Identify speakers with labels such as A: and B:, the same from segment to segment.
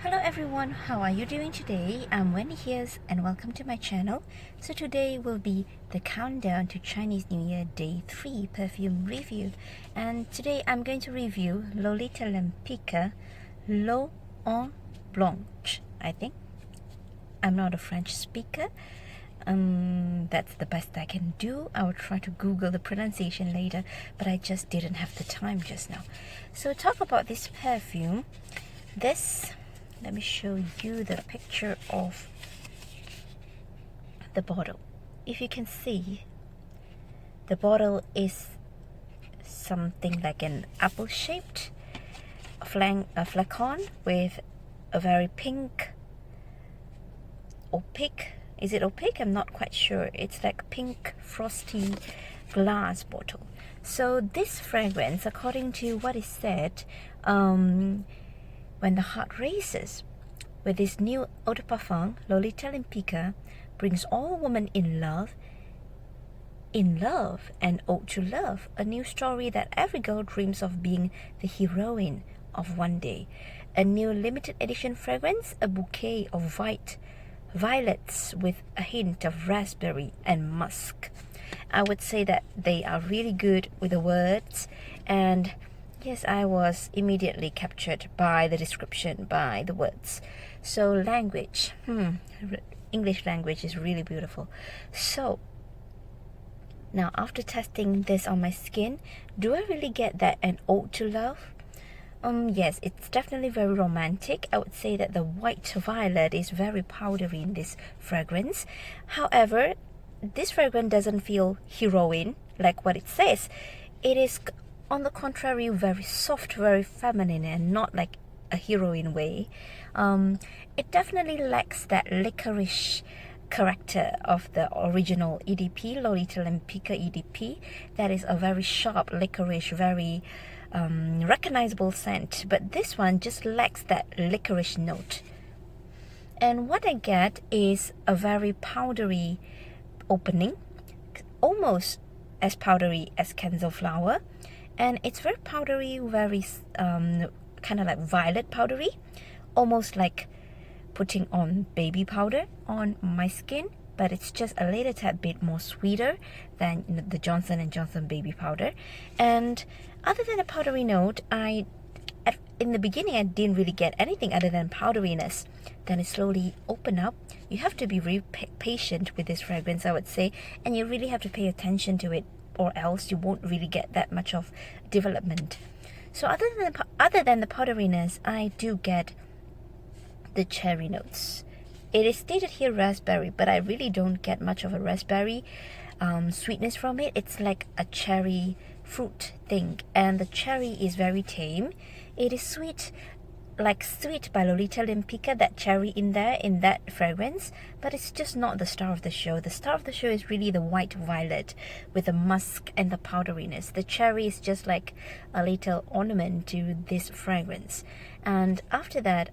A: Hello everyone, how are you doing today? I'm Wendy here and welcome to my channel. So today will be the countdown to Chinese New Year Day 3 perfume review. And today I'm going to review Lolita Lempicka L'Eau en Blanc, I think. I'm not a French speaker. That's the best I can do. I will try to Google the pronunciation later, but I just didn't have the time just now. So talk about this perfume. Let me show you the picture of the bottle. If you can see, the bottle is something like an apple-shaped flacon with a very pink, opaque. Is it opaque? I'm not quite sure. It's like pink frosty glass bottle. So this fragrance, according to what is said, when the heart races, with this new eau de parfum, Lolita Lempicka brings all women in love, and ode to love, a new story that every girl dreams of being the heroine of one day. A new limited edition fragrance, a bouquet of white violets with a hint of raspberry and musk. I would say that they are really good with the words, and yes, I was immediately captured by the description, by the words. So language, English language is really beautiful. So now after testing this on my skin, do I really get that an ode to love? Yes, it's definitely very romantic. I would say that the white violet is very powdery in this fragrance. However, this fragrance doesn't feel heroine like what it says. It is, on the contrary, very soft, very feminine, and not like a heroine way. It definitely lacks that licorice character of the original EDP, Lolita Lempicka EDP. That is a very sharp licorice, very recognizable scent. But this one just lacks that licorice note. And what I get is a very powdery opening, almost as powdery as Kenzo flower. And it's very powdery, very kind of like violet powdery, almost like putting on baby powder on my skin, but it's just a little tad bit more sweeter than the Johnson & Johnson baby powder. And other than a powdery note, in the beginning I didn't really get anything other than powderiness. Then it slowly opened up. You have to be really patient with this fragrance, I would say, and you really have to pay attention to it, or else you won't really get that much of development. So other than the powderiness, I do get the cherry notes. It is stated here raspberry, but I really don't get much of a raspberry sweetness from it. It's like a cherry fruit thing, and the cherry is very tame. It is sweet, like Sweet by Lolita Lempicka, that cherry in there in that fragrance, but it's just not the star of the show. The star of the show is really the white violet with the musk and the powderiness. The cherry is just like a little ornament to this fragrance. And after that,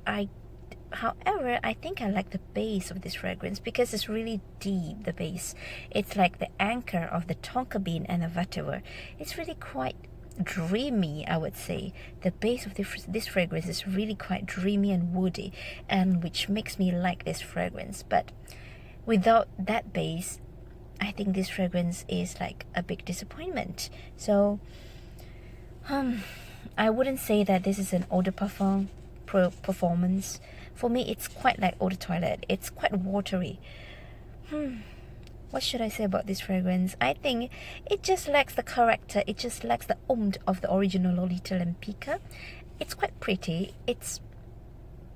A: however, I think I like the base of this fragrance because it's really deep, the base. It's like the anchor of the tonka bean and the vetiver. It's really quite dreamy, I would say. The base of this fragrance is really quite dreamy and woody, and which makes me like this fragrance. But without that base, I think this fragrance is like a big disappointment. So I wouldn't say that this is an eau de parfum performance. For me, it's quite like eau de toilette. It's quite watery. What should I say about this fragrance? I think it just lacks the character. It just lacks the oomph of the original Lolita Lempicka. It's quite pretty.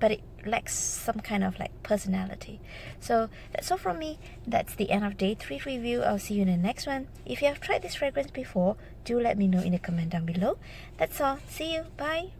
A: But it lacks some kind of like personality. So that's all from me. That's the end of day 3 review. I'll see you in the next one. If you have tried this fragrance before, do let me know in the comment down below. That's all. See you. Bye.